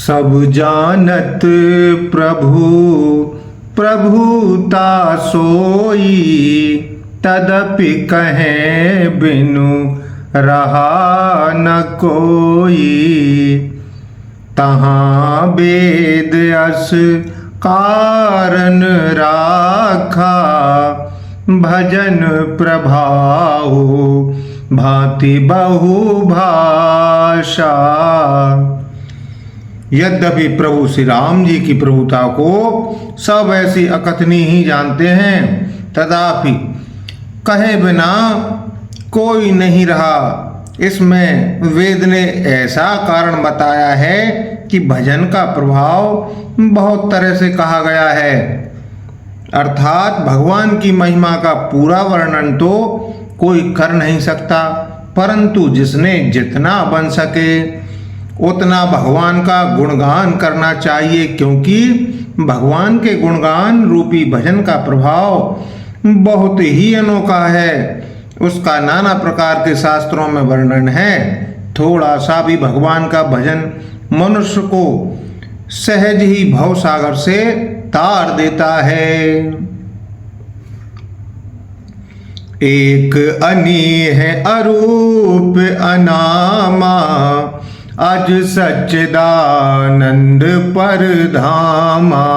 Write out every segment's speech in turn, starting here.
सब जानत प्रभु प्रभुता सोई, तदपि कहें बिनु रहा न कोई। तहाँ वेद अस कारण राखा, भजन प्रभाव भांति बहु भाषा। यद्यपि प्रभु श्री राम जी की प्रभुता को सब ऐसी अकथनीय ही जानते हैं, तथापि कहे बिना कोई नहीं रहा। इसमें वेद ने ऐसा कारण बताया है कि भजन का प्रभाव बहुत तरह से कहा गया है, अर्थात भगवान की महिमा का पूरा वर्णन तो कोई कर नहीं सकता, परंतु जिसने जितना बन सके उतना भगवान का गुणगान करना चाहिए, क्योंकि भगवान के गुणगान रूपी भजन का प्रभाव बहुत ही अनोखा है। उसका नाना प्रकार के शास्त्रों में वर्णन है। थोड़ा सा भी भगवान का भजन मनुष्य को सहज ही भव सागर से तार देता है। एक अनी है अरूप अनामा, अज सच्चिदानंद परधामा।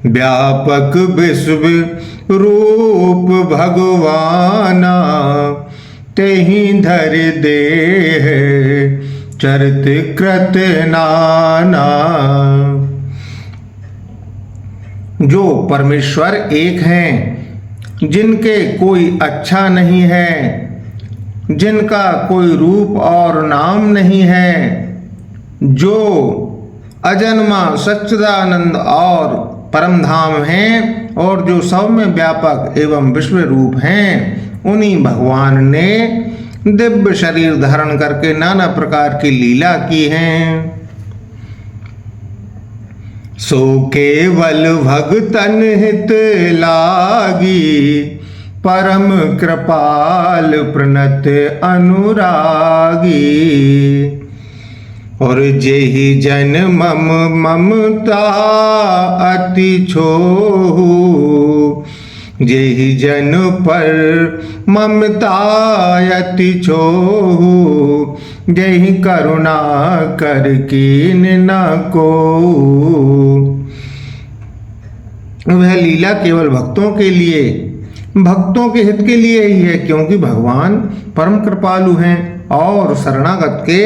व्यापक विश्व रूप भगवाना, तेहि धर देह चरित कृत नाना। जो परमेश्वर एक हैं, जिनके कोई अच्छा नहीं है, जिनका कोई रूप और नाम नहीं है, जो अजन्मा सच्चिदानंद और परम धाम हैं और जो सब में व्यापक एवं विश्व रूप हैं, उन्हीं भगवान ने दिव्य शरीर धारण करके नाना प्रकार की लीला की हैं। सो केवल भगतन हित लागी, परम कृपाल प्रणत अनुरागी। और जेहि जन मम ममता अति छोहु, जेहि जन पर ममता अति छोहु। जेहि करुणा कर कीन न को। वह लीला केवल भक्तों के लिए, भक्तों के हित के लिए ही है, क्योंकि भगवान परम कृपालु हैं और शरणागत के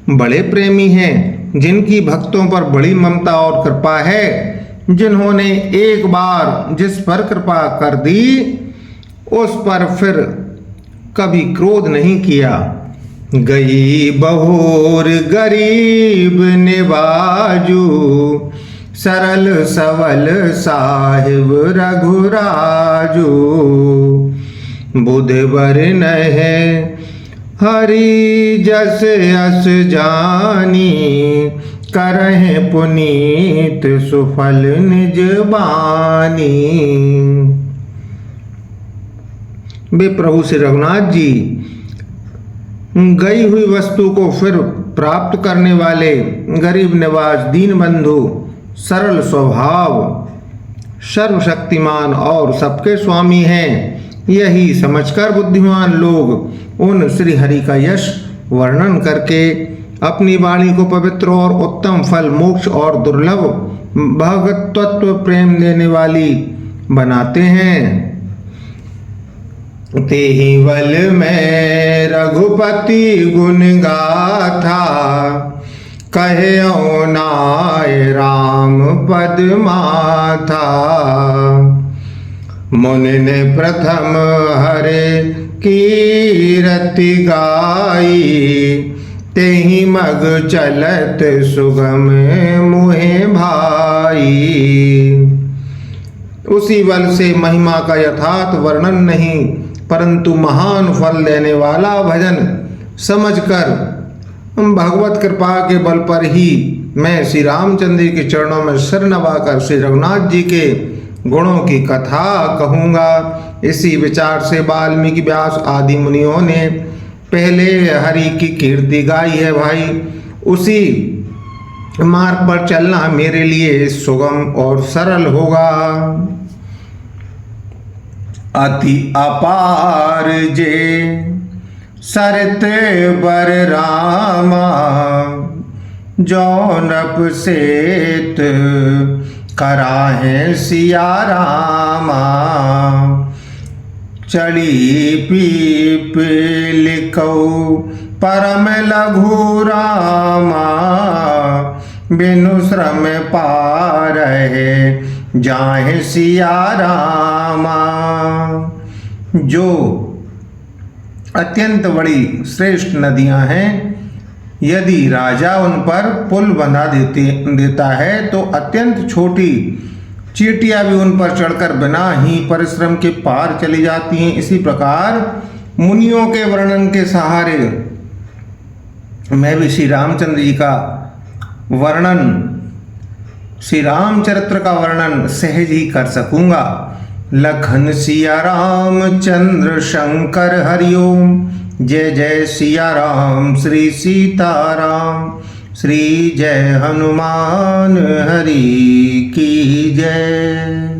बड़े प्रेमी हैं, जिनकी भक्तों पर बड़ी ममता और कृपा है, जिन्होंने एक बार जिस पर कृपा कर दी उस पर फिर कभी क्रोध नहीं किया। गई बहोर गरीब निवाजू, सरल सवल साहिब रघुराजू। बुधवर नहे हरि जस अस जानी, करहे पुनीत सुफल निज बानी। वे प्रभु श्री रघुनाथ जी गई हुई वस्तु को फिर प्राप्त करने वाले गरीब निवाज, दीन बंधु, सरल स्वभाव, सर्वशक्तिमान और सबके स्वामी हैं। यही समझकर बुद्धिमान लोग उन श्री हरि का यश वर्णन करके अपनी वाणी को पवित्र और उत्तम फल, मोक्ष और दुर्लभ भगवत्व प्रेम देने वाली बनाते हैं। तेहि बल में रघुपति गुण गाथा, कहे नाय राम पद माथा। मुनि ने प्रथम हरे कीरति गाई, तेहि मग चलत सुगम मुहे भाई। उसी बल से महिमा का यथार्थ वर्णन नहीं, परंतु महान फल देने वाला भजन समझकर भगवत कृपा के बल पर ही मैं श्री रामचंद्र के चरणों में सिर नवाकर श्री रघुनाथ जी के गुणों की कथा कहूँगा। इसी विचार से वाल्मीकि व्यास आदि मुनियों ने पहले हरि की कीर्ति गाई है भाई। उसी मार्ग पर चलना मेरे लिए सुगम और सरल होगा। अति अपार जे सरित बर रामा, जौनप सेत कराहे सिया रामा। चढ़ी पीप लिखौ परम लघु रामा, बिनु श्रम पारहे जाहे सिया रामा। जो अत्यंत बड़ी श्रेष्ठ नदियां हैं, यदि राजा उन पर पुल बंधा देता है तो अत्यंत छोटी चींटियां भी उन पर चढ़कर बिना ही परिश्रम के पार चली जाती हैं। इसी प्रकार मुनियों के वर्णन के सहारे मैं भी श्री रामचंद्र जी का वर्णन, श्री रामचरित्र का वर्णन सहज ही कर सकूंगा। लखन सिया राम चंद्र शंकर हरिओम, जय जय सिया राम श्री सीताराम। श्री जय हनुमान हरि की जय।